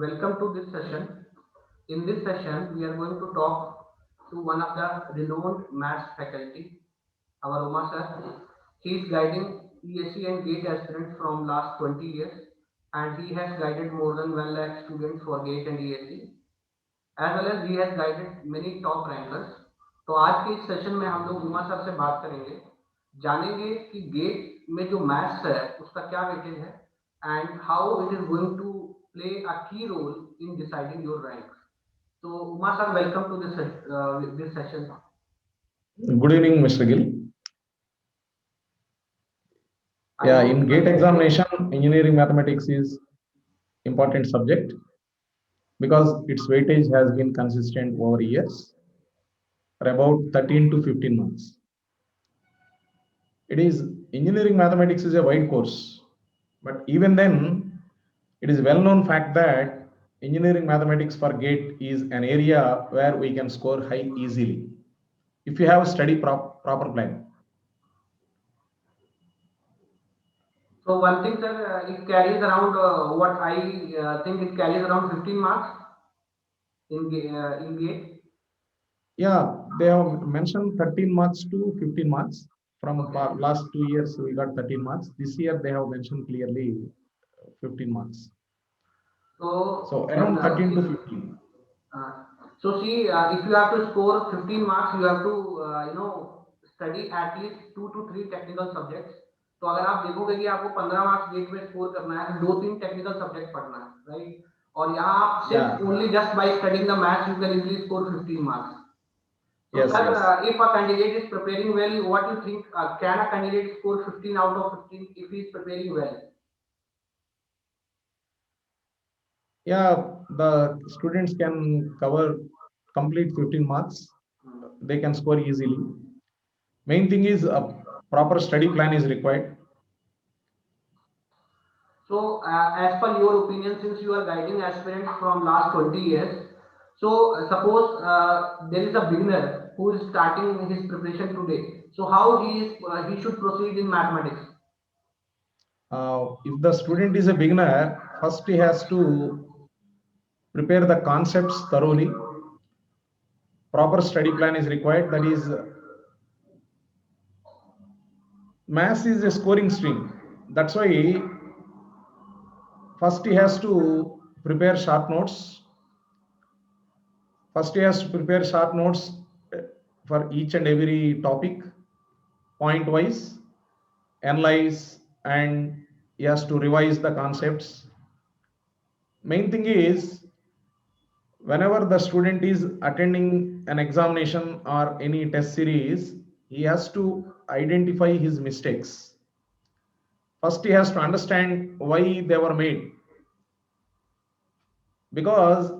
welcome to this session. In this session, we are going to talk to one of the renowned maths faculty, our Uma sir. He is guiding ESC and GATE aspirants from last 20 years, and he has guided more than 1 lakh students for GATE and ESC, as well as he has guided many top rankers. तो आज के इस session में हम लोग Uma sir से बात करेंगे, जानेंगे कि गेट में जो मैथ्स है उसका क्या वेटेज है and how it is going to play a key role in deciding your ranks. So, Uma sir, welcome to this session. Good evening, Mr. Gill. Yeah, in GATE examination, engineering mathematics is important subject because its weightage has been consistent over years for about 13 to 15 months. It is engineering mathematics is a wide course, but even then, it is well-known fact that engineering mathematics for GATE is an area where we can score high easily if you have a study proper plan. So one thing, sir, it carries around what I think it carries around 15 marks in GATE. Yeah, they have mentioned 13 marks to 15 marks. From last 2 years, we got 13 marks. This year, they have mentioned clearly 15 marks. So around 13 to 15. So see, if you have to score 15 marks, you have to study at least 2 to 3 technical subjects. तो अगर आप देखोगे कि आपको 15 marks gate में score करना है तो 2-3 टेक्निकल सब्जेक्ट पढ़ना है, राइट? और यहाँ आप सिर्फ only just by studying the maths you can easily score 15 marks. So yes, sir, yes. If a candidate is preparing well, what do you think? Can a candidate score 15 out of 15 if he is preparing well? Yeah, the students can cover complete 15 marks. They can score easily. Main thing is a proper study plan is required. So, as per your opinion, since you are guiding aspirants from last 20 years, so suppose there is a beginner who is starting his preparation today. So, how he should proceed in mathematics? If the student is a beginner, first he has to prepare the concepts thoroughly. Proper study plan is required. That is, maths is a scoring stream. That's why first he has to prepare short notes. First he has to prepare short notes for each and every topic, point wise, analyze, and he has to revise the concepts. Main thing is, whenever the student is attending an examination or any test series, he has to identify his mistakes. First, he has to understand why they were made. Because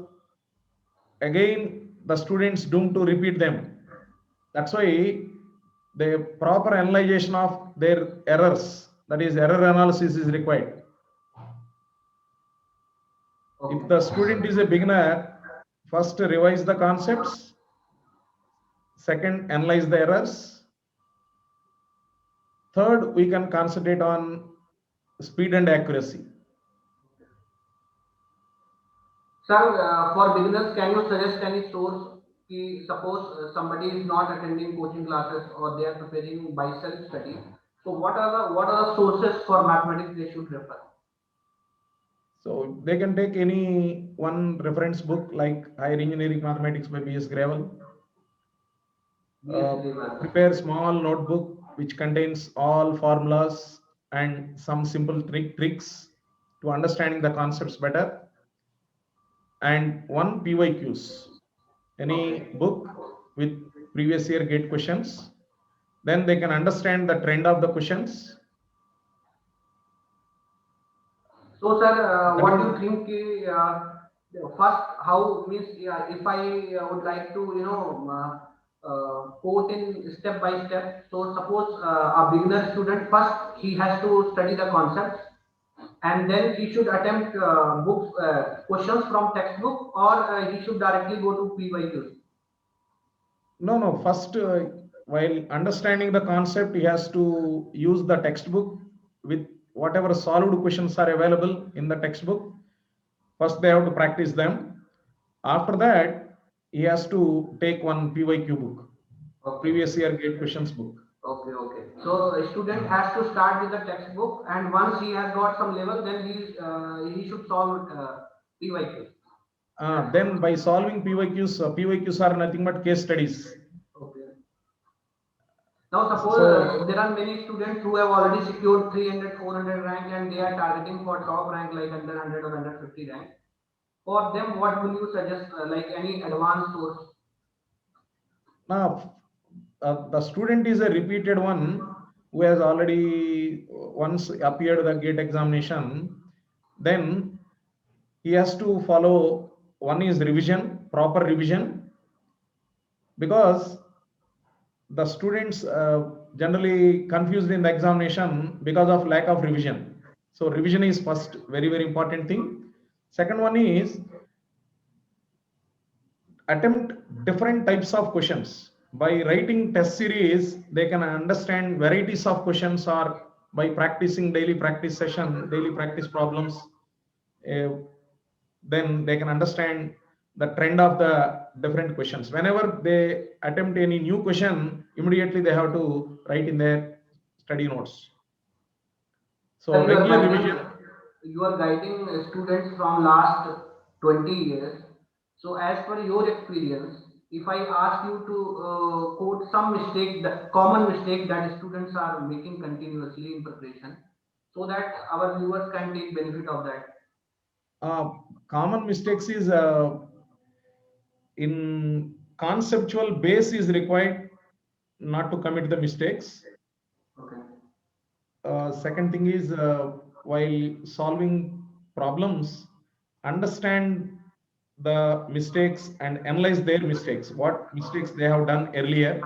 again, the students doomed to repeat them. That's why the proper analyzation of their errors, that is, error analysis is required. Okay. If the student is a beginner, first revise the concepts, second analyze the errors, third we can concentrate on speed and accuracy. Sir, for beginners, can you suggest any source? Suppose somebody is not attending coaching classes or they are preparing by self-study. So what are the sources for mathematics they should refer? So they can take any one reference book like Higher Engineering Mathematics by B.S. Gravel. Prepare small notebook which contains all formulas and some simple tricks to understanding the concepts better, and one PYQs, any book with previous year GATE questions. Then they can understand the trend of the questions. So sir, what do you think, first how means if I would like to quote in step by step. So suppose a beginner student, first he has to study the concepts and then he should attempt books questions from textbook, or he should directly go to PYQs? No. First, while understanding the concept, he has to use the textbook with whatever solved questions are available in the textbook. First, they have to practice them. After that, he has to take one PYQ book, Okay. previous year gate questions book. Okay, okay. So a student has to start with the textbook, and once he has got some level, then he should solve PYQ. Then by solving PYQs, PYQs are nothing but case studies. Okay. Now suppose So there are many students who have already secured 300, 400 rank, and they are targeting for top rank like under 100 or under 50 rank. For them, what will you suggest, like any advanced course? now the student is a repeated one who has already once appeared the gate examination. Then he has to follow, one is revision, proper revision, because the students generally confused in the examination because of lack of revision. So revision is first very, very important thing. Second one is attempt different types of questions. By writing test series, they can understand varieties of questions, or by practicing daily practice session, daily practice problems, uh, then they can understand the trend of the different questions. Whenever they attempt any new question, immediately they have to write in their study notes. So Sir, regular revision. you are guiding students from last 20 years. So as per your experience, if I ask you to quote some mistake, the common mistake that students are making continuously in preparation, so that our viewers can take benefit of that. Common mistakes is in conceptual base is required not to commit the mistakes. Okay. Second thing is while solving problems, understand the mistakes and analyze their mistakes. What mistakes they have done earlier,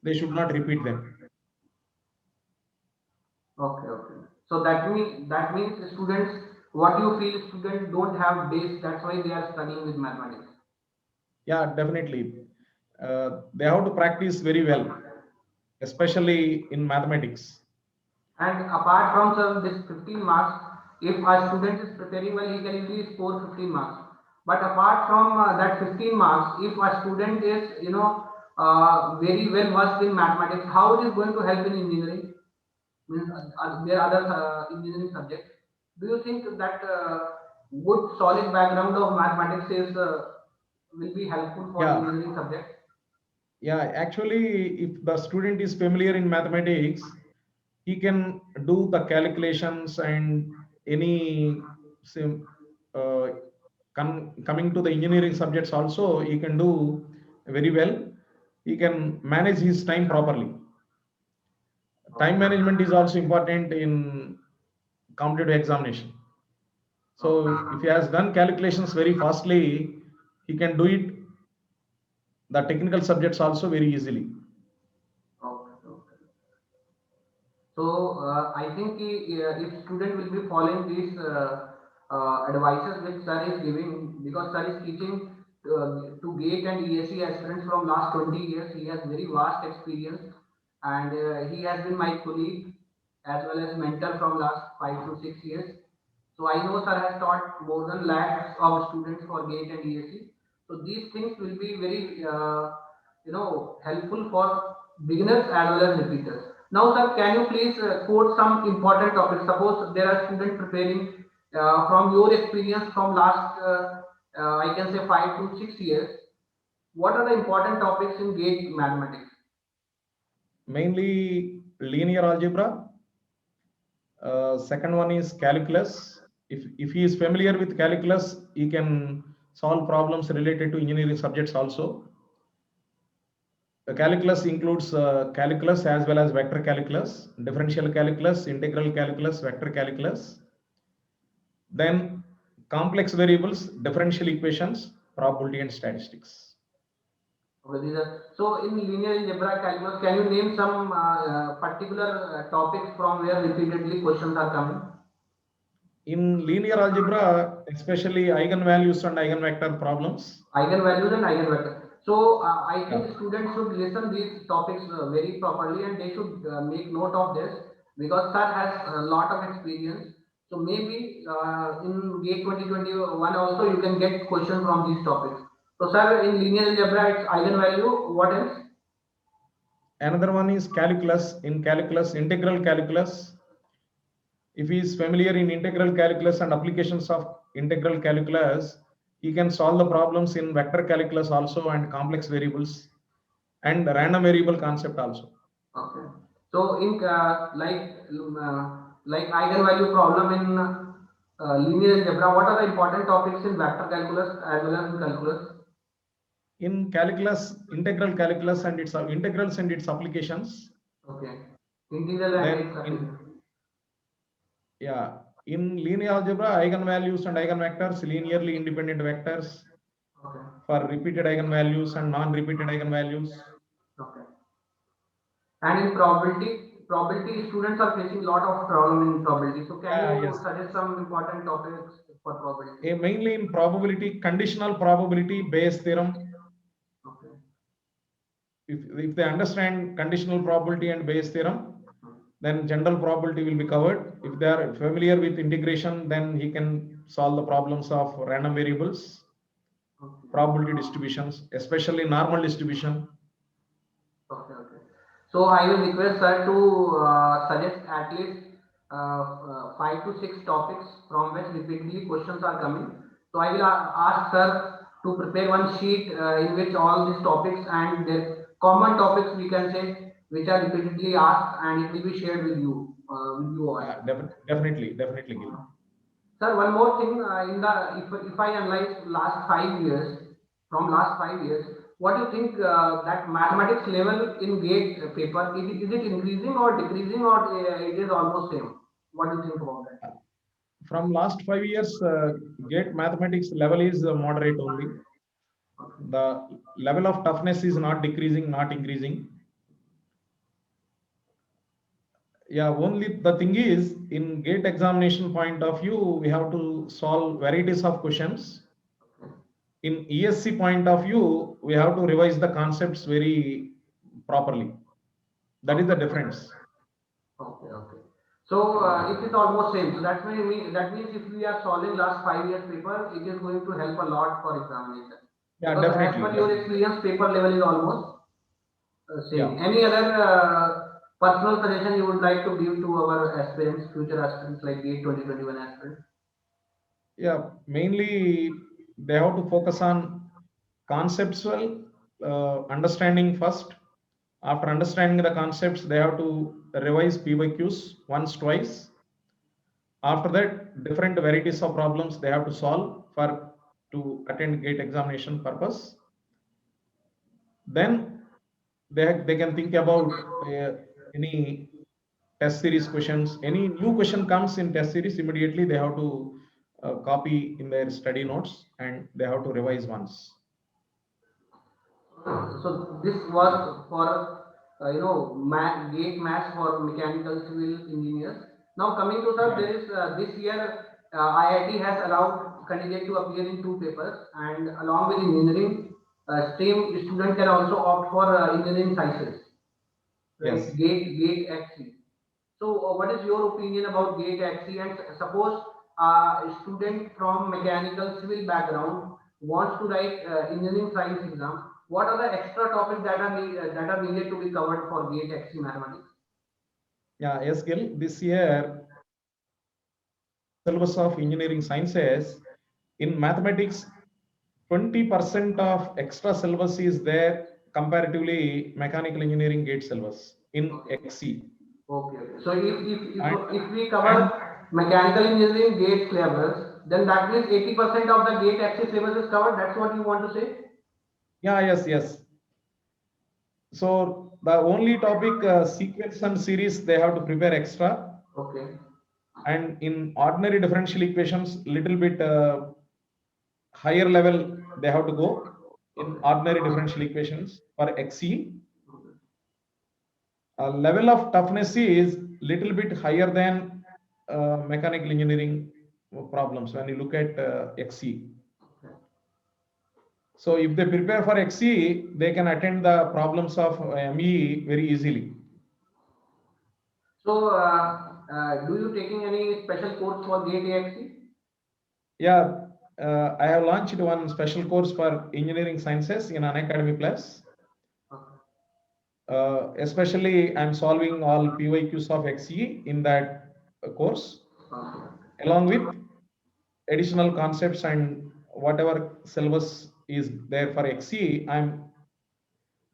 they should not repeat them. Okay, okay. So that means students, what you feel students don't have base, that's why they are studying with mathematics. Yeah, definitely. They have to practice very well, especially in mathematics. And apart from sir, this 15 marks, if a student is preparing well, he can easily score 15 marks. But apart from that 15 marks, if a student is, very well versed in mathematics, how it is going to help in engineering? Means there are other engineering subjects. Do you think that good solid background of mathematics is will be helpful for Yeah, engineering subjects? yeah. Actually, if the student is familiar in mathematics, he can do the calculations and any uh, coming to the engineering subjects also he can do very well. He can manage his time properly. Time Okay. management is also important in competitive examination. So if he Okay. has done calculations very fastly, he can do it the technical subjects also very easily. Okay. Okay. So I think if student will be following these advices which sir is giving, because sir is teaching to GATE and ESE aspirants from last 20 years, he has very vast experience, and he has been my colleague as well as mentor from last 5 to 6 years. So I know sir has taught more than lakhs of students for GATE and ESE. So these things will be very helpful for beginners as well as repeaters. Now, sir, can you please quote some important topics? Suppose there are students preparing from your experience from last, I can say 5 to 6 years. What are the important topics in GATE mathematics? Mainly linear algebra. Second one is calculus. If he is familiar with calculus, he can solve problems related to engineering subjects also. The calculus includes calculus as well as vector calculus, differential calculus, integral calculus, vector calculus. Then complex variables, differential equations, probability and statistics. Okay, so in linear algebra calculus, can you name some particular topics from where repeatedly questions are coming? In linear algebra, especially eigenvalues and eigenvector problems. Eigenvalues and eigenvectors. So I Yeah. think students should listen these topics very properly, and they should make note of this, because sir has a lot of experience. So maybe in GATE 2021 also you can get question from these topics. So sir, in linear algebra it's eigenvalue. What else? Another one is calculus. In calculus, integral calculus. If he is familiar in integral calculus and applications of integral calculus, he can solve the problems in vector calculus also and complex variables and random variable concept also. Okay. So in like eigenvalue problem in linear algebra, what are the important topics in vector calculus as well as in calculus? In calculus, integral calculus and its integrals and its applications. Okay. Integral and Then its application. yeah, in linear algebra, eigenvalues and eigenvectors, linearly independent vectors Okay. for repeated eigenvalues and non-repeated eigenvalues. Okay. And in probability students are facing a lot of problem in probability. So can you Yes. suggest some important topics for probability? Mainly in probability, conditional probability, Bayes theorem. Okay. If they understand conditional probability and Bayes theorem, then general probability will be covered. If they are familiar with integration, then he can solve the problems of random variables, Okay. probability distributions, especially normal distribution. Okay. Okay. So I will request sir to suggest at least 5 to 6 topics from which repeatedly questions are coming. So I will ask sir to prepare one sheet in which all these topics and the common topics we can say which are repeatedly asked, and it will be shared with you all. Definitely, Gil. Sir, one more thing, in the if I analyze last 5 years, from last 5 years, what do you think that mathematics level in GATE paper, is it increasing or decreasing, or it is almost same? What do you think about that? From last 5 years, GATE mathematics level is moderate only. The level of toughness is not decreasing, not increasing. Yeah, only the thing is, in GATE examination point of view, we have to solve varieties of questions. In ESC point of view, we have to revise the concepts very properly. That is the difference. Okay, okay. So it is almost same. So that means if we are solving last 5 years paper, it is going to help a lot for examination. Yeah, because definitely. As per your experience, paper level is almost same. Yeah. Any other personal suggestion you would like to give to our aspirants, future aspirants like GATE 2021 aspirants? Yeah, mainly they have to focus on conceptual understanding first. After understanding the concepts, they have to revise PYQs once, twice. After that, different varieties of problems they have to solve for to attend GATE examination purpose. Then they can think about any test series questions. Any new question comes in test series, immediately they have to copy in their study notes and they have to revise once. So this was for GATE maths for mechanical civil engineers. Now coming to sir, there is this year IIT has allowed candidate to appear in 2 papers, and along with engineering stream, student can also opt for engineering sciences, right? Yes. GATE XC. So what is your opinion about GATE XC? And suppose a student from mechanical civil background wants to write engineering science exam, what are the extra topics that are needed to be covered for GATE XC mathematics? Yeah, yes, Gil. This year, syllabus of engineering sciences, in mathematics, 20% of extra syllabus is there comparatively mechanical engineering GATE syllabus in XC. Okay. So if we cover mechanical engineering GATE syllabus, then that means 80% of the GATE XC syllabus is covered. That's what you want to say? Yeah, yes. So the only topic sequence and series they have to prepare extra. Okay. And in ordinary differential equations, little bit higher level they have to go in ordinary differential equations for XE. Level of toughness is little bit higher than mechanical engineering problems when you look at XE. So if they prepare for XE, they can attend the problems of ME very easily. So do you taking any special course for GATE AXE? Yeah, I have launched one special course for engineering sciences in Unacademy Plus. Okay. Especially, I'm solving all PYQs of XE in that course, Okay. along with additional concepts and whatever syllabus is there for XE. I'm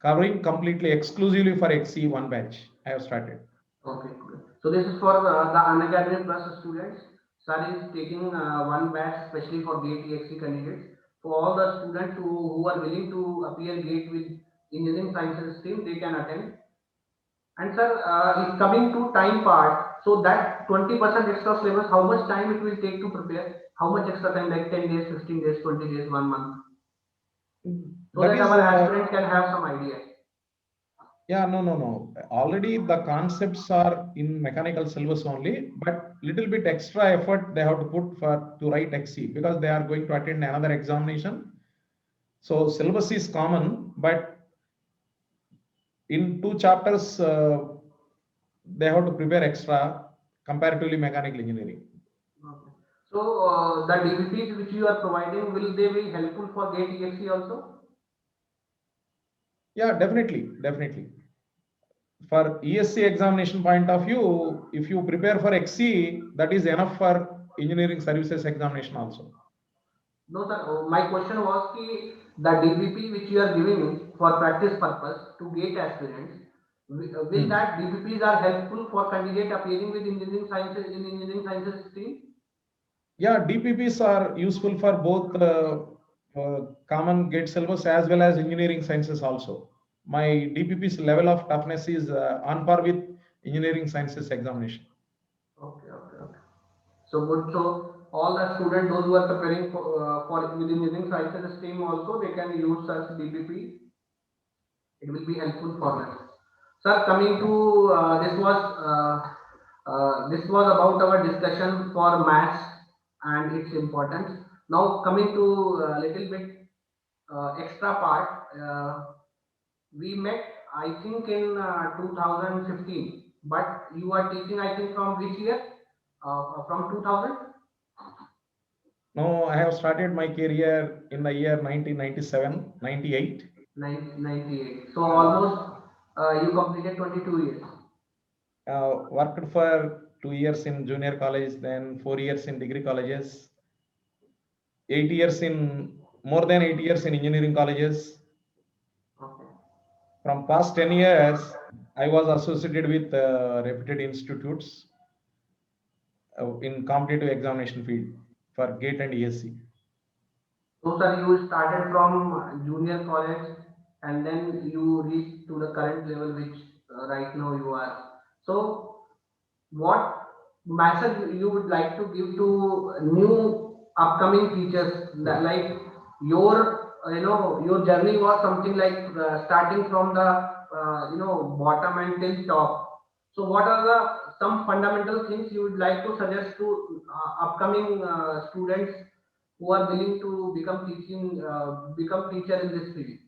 covering completely exclusively for XE one batch. I have started. Okay, good. So this is for the Unacademy Plus students. Sir is taking one batch specially for GATE EXE candidates. For all the students who are willing to appear GATE with engineering sciences stream, they can attend. And sir, it's coming to time part. So that 20% extra syllabus, how much time it will take to prepare? How much extra time, like 10 days, 15 days, 20 days, 1 month? So That that is, our aspirant can have some idea. yeah, no. Already the concepts are in mechanical syllabus only, but little bit extra effort they have to put for to write XE because they are going to attend another examination. So syllabus is common, but in 2 chapters they have to prepare extra comparatively mechanical engineering. Okay. So the DVPs which you are providing, will they be helpful for GATE EXE also? Yeah, definitely. For ESC examination point of view, if you prepare for XE, that is enough for engineering services examination also. No, sir. My question was ki the DVP which you are giving for practice purpose to GATE aspirants, will Hmm. that DVPs are helpful for candidate appearing with engineering sciences in engineering sciences stream? Yeah, DPPs are useful for both common GATE syllabus as well as engineering sciences also. My DPP's level of toughness is on par with engineering sciences examination. Okay. So good. So all the students, those who are preparing for engineering sciences stream also, they can use such DPP. It will be helpful for them. Sir, coming to this was about our discussion for maths and its importance. Now coming to a little bit extra part, we met I think in 2015, but you are teaching I think from which year? From 2000? Now, I have started my career in the year 1997, 98. 1998. So almost you completed 22 years. Worked for 2 years in junior college, then 4 years in degree colleges, 8 years in more than 8 years in engineering colleges. Okay. From past 10 years, I was associated with reputed institutes in competitive examination field for GATE and ESC. So sir, you started from junior college and then you reached to the current level which right now you are. So what message you would like to give to new upcoming teachers that like your your journey was something like starting from the bottom and till top. So what are the some fundamental things you would like to suggest to upcoming students who are willing to become teacher in this field?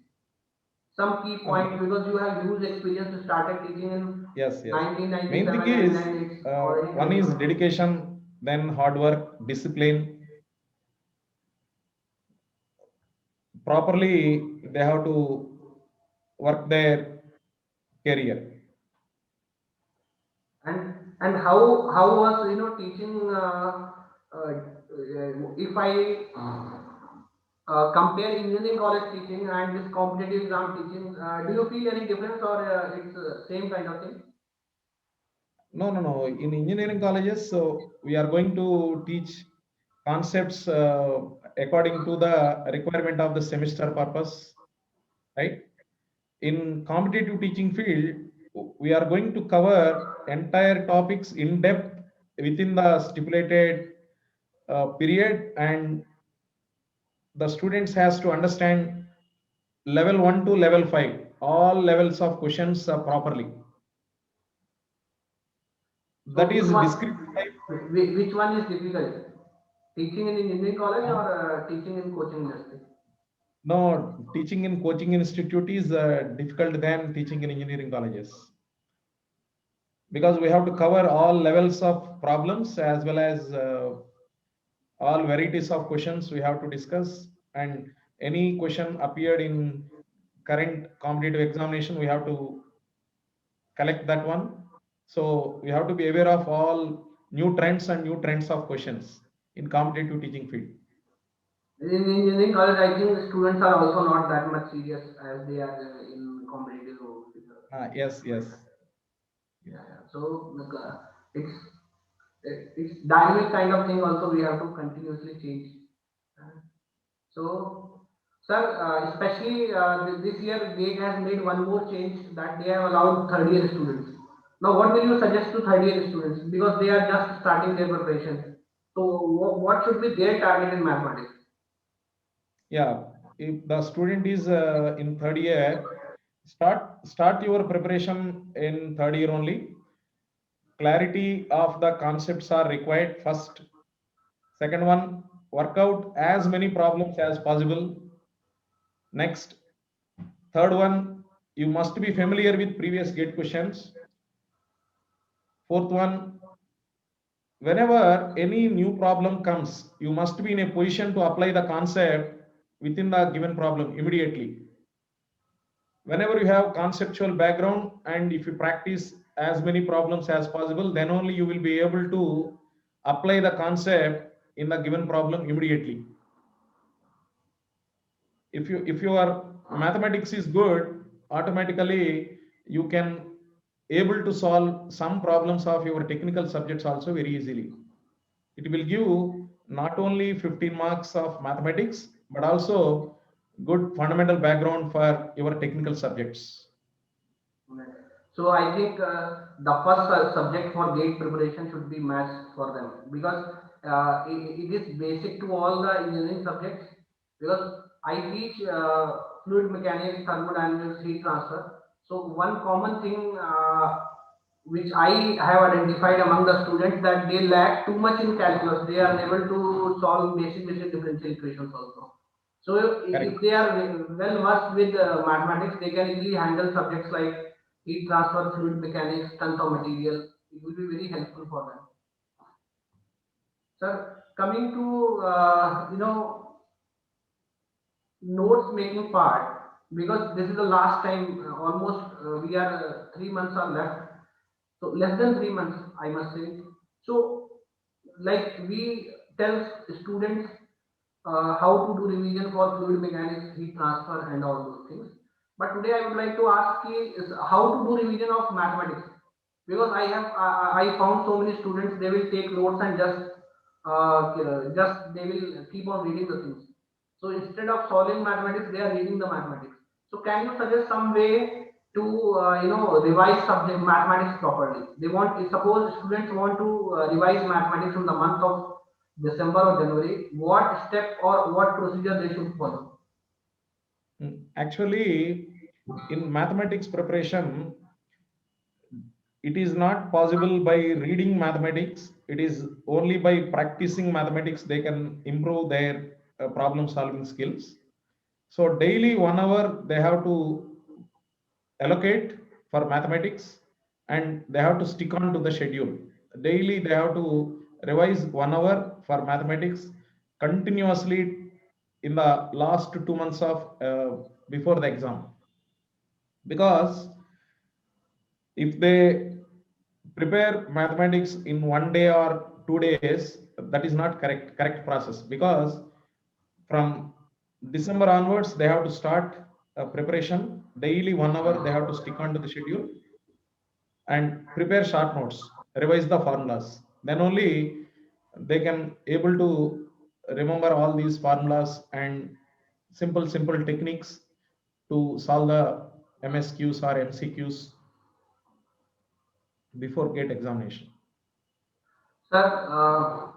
Some key points because you have huge experience. You started teaching in Yes. Main thing 1997 and is then it's already one is 20. dedication, then hard work, discipline. Properly, they have to work their career. And how was teaching if I compare engineering college teaching and this competitive exam teaching, do you feel any difference or it's same kind of thing? No. In engineering colleges, so we are going to teach concepts according to the requirement of the semester purpose, right? In competitive teaching field, we are going to cover entire topics in depth within the stipulated period, and the students has to understand level 1 to level 5, all levels of questions properly. So That is descriptive type. which one is difficult? Teaching in engineering college or teaching in coaching industry? No, teaching in coaching institute is difficult than teaching in engineering colleges. because we have to cover all levels of problems as well as all varieties of questions we have to discuss, and any question appeared in current competitive examination we have to collect that one. So we have to be aware of all new trends and new trends of questions in competitive teaching field. In engineering college, I think the students are also not that much serious as they are in competitive. Yes, yes. Yeah. So like, it's it's dynamic kind of thing. Also, we have to continuously change. Uh, So, sir, especially this year, GATE has made one more change that they have allowed third year students. Now, what will you suggest to third year students because they are just starting their preparation? So, what should be their target in mathematics? Yeah, if the student is in third year, start your preparation in third year only. Clarity of the concepts are required first. Second one, work out as many problems as possible. Next, third one, you must be familiar with previous gate questions. Fourth one, whenever any new problem comes, you must be in a position to apply the concept within the given problem immediately. Whenever you have conceptual background and if you practice as many problems as possible, then only you will be able to apply the concept in the given problem immediately. If your mathematics is good, automatically you can able to solve some problems of your technical subjects also very easily. It will give not only 15 marks of mathematics but also good fundamental background for your technical subjects. Right. So I think the first subject for GATE preparation should be maths for them because it is basic to all the engineering subjects. Because I teach fluid mechanics, thermodynamics, heat transfer. So one common thing which I have identified among the students that they lack too much in calculus. They are unable to solve basic differential equations also. So if Correct. they are well versed with mathematics, they can easily handle subjects like heat transfer, fluid mechanics, tons of material. It will be very helpful for them. Sir, coming to notes making part, because this is the last time. Almost we are 3 months are left. So less than 3 months, I must say. So like we tell students how to do revision for fluid mechanics, heat transfer, and all those things. But today I would like to ask you is how to do revision of mathematics because I found so many students they will take notes and just they will keep on reading the things. So instead of solving mathematics, they are reading the mathematics. So can you suggest some way to revise subject mathematics properly? They want suppose students want to revise mathematics in the month of December or January, what step or what procedure they should follow? Actually, in mathematics preparation, it is not possible by reading mathematics. It is only by practicing mathematics they can improve their problem solving skills. So daily 1 hour they have to allocate for mathematics and they have to stick on to the schedule. Daily they have to revise 1 hour for mathematics continuously in the last 2 months of before the exam, because if they prepare mathematics in 1 day or 2 days, that is not correct process, because from December onwards they have to start preparation daily 1 hour. They have to stick on to the schedule and prepare short notes, revise the formulas. Then only they can able to remember all these formulas and simple techniques to solve the MSQs or MCQs before gate examination. Sir,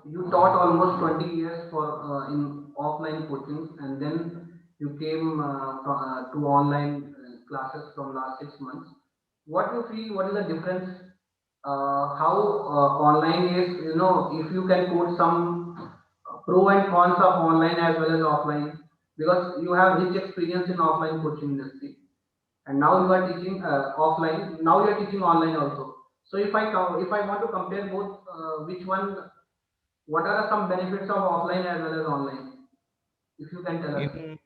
you taught almost 20 years for in offline coaching, and then you came to online classes from last 6 months. What you feel? What is the difference? How online is? If you can quote some pro and cons of online as well as offline, because you have rich experience in offline coaching industry and now you are teaching offline, now you are teaching online also. So if I want to compare both, which one, what are some benefits of offline as well as online? If you can tell us.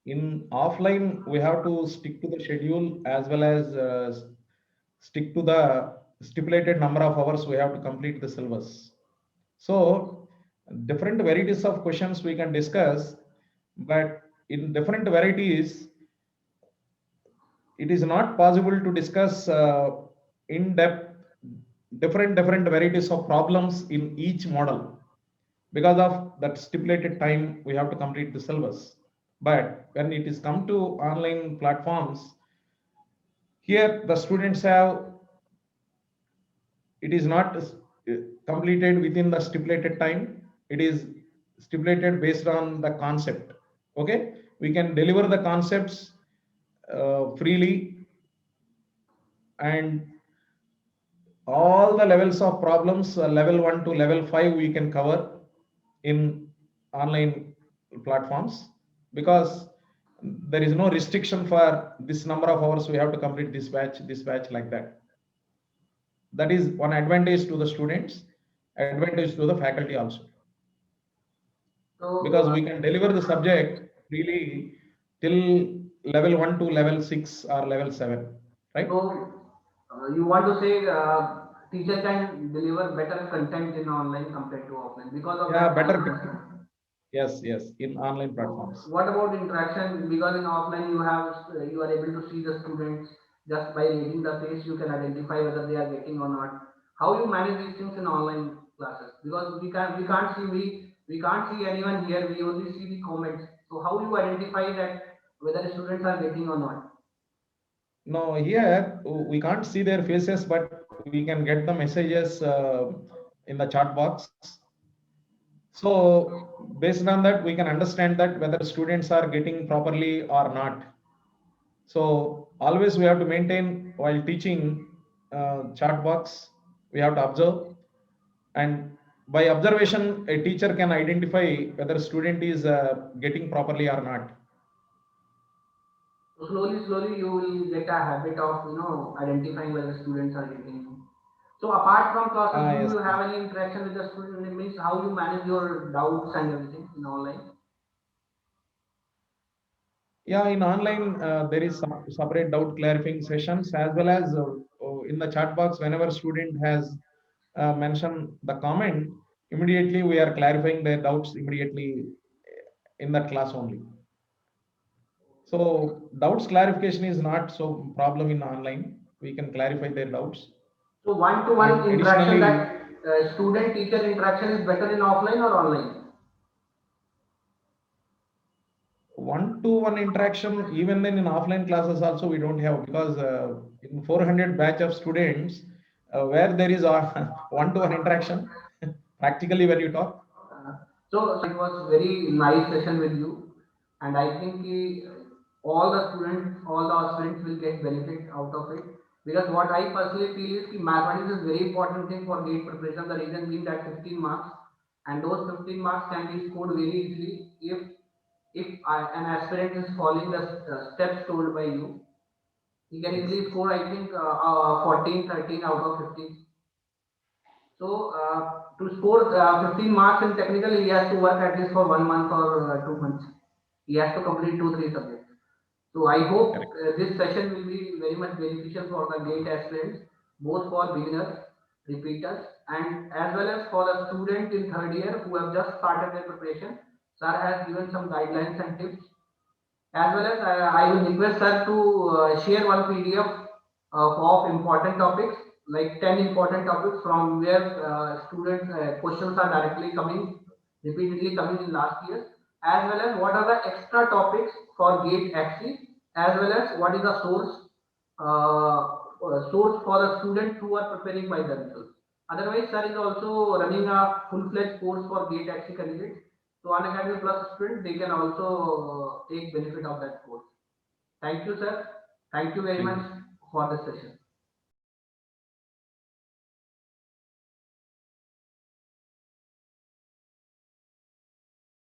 In offline, we have to stick to the schedule as well as stick to the stipulated number of hours we have to complete the syllabus. So different varieties of questions we can discuss, but in different varieties, it is not possible to discuss in depth different varieties of problems in each model because of that stipulated time we have to complete the syllabus. But when it is come to online platforms, here the students have, it is not completed within the stipulated time. It is stipulated based on the concept. Okay, we can deliver the concepts freely, and all the levels of problems, level 1 to level 5, we can cover in online platforms, because there is no restriction for this number of hours we have to complete this batch, like that. That is one advantage to the students, advantage to the faculty also, So, because we can deliver the subject really till level 1 to level 6 or level 7, right? so you want to say teacher can deliver better content in online compared to offline because of Yeah, that better. time. Yes, in online So platforms. what about interaction? Because in offline you are able to see the students just by reading the face. You can identify whether they are getting or not. How you manage these things in online classes? Because we can't see anyone here. We only see the comments. So how you identify that whether students are getting or not? No, here we can't see their faces, but we can get the messages in the chat box. So based on that, we can understand that whether students are getting properly or not. So always we have to maintain while teaching chat box. We have to observe, and by observation, a teacher can identify whether student is getting properly or not. So slowly you will get a habit of identifying whether students are getting. So apart from classes, do Yes. you have any interaction with the student? It means how you manage your doubts and everything in online. Yeah, in online, there is some separate doubt clarifying sessions, as well as in the chat box, whenever student has mentioned the comment, immediately we are clarifying their doubts immediately in that class only. So doubts clarification is not so problem in online. We can clarify their doubts. So one-to-one And interaction, additionally, that student-teacher interaction is better in offline or online? one-to-one interaction, even then in offline classes also we don't have, because in 400 batch of students, where there is a one-to-one interaction, practically when you talk. So it was very nice session with you, and I think all the students will get benefit out of it. Because what I personally feel is mathematics is very important thing for GATE preparation. The reason being that 15 marks, and those 15 marks can be scored very easily if an aspirant is following the steps told by you. He can Yes. easily score, I think, 14, 13 out of 15. So to score 15 marks in technical, he has to work at least for 1 month or 2 months. He has to complete 2, 3 subjects. So I hope Correct. this session will be very much beneficial for the GATE aspirants, both for beginners, repeaters, and as well as for the student in third year who have just started their preparation. Sir has given some guidelines and tips. As well as I will request sir to share one PDF of important topics, like 10 important topics from where students questions are directly coming, repeatedly coming in last year, as well as what are the extra topics for GATE XC, as well as what is the source for the students who are preparing by themselves. Otherwise, sir is also running a full-fledged course for GATE XC candidates. So Unacademy Plus students, they can also take benefit of that course. Thank you, sir. Thank you very Thank much you. for the session.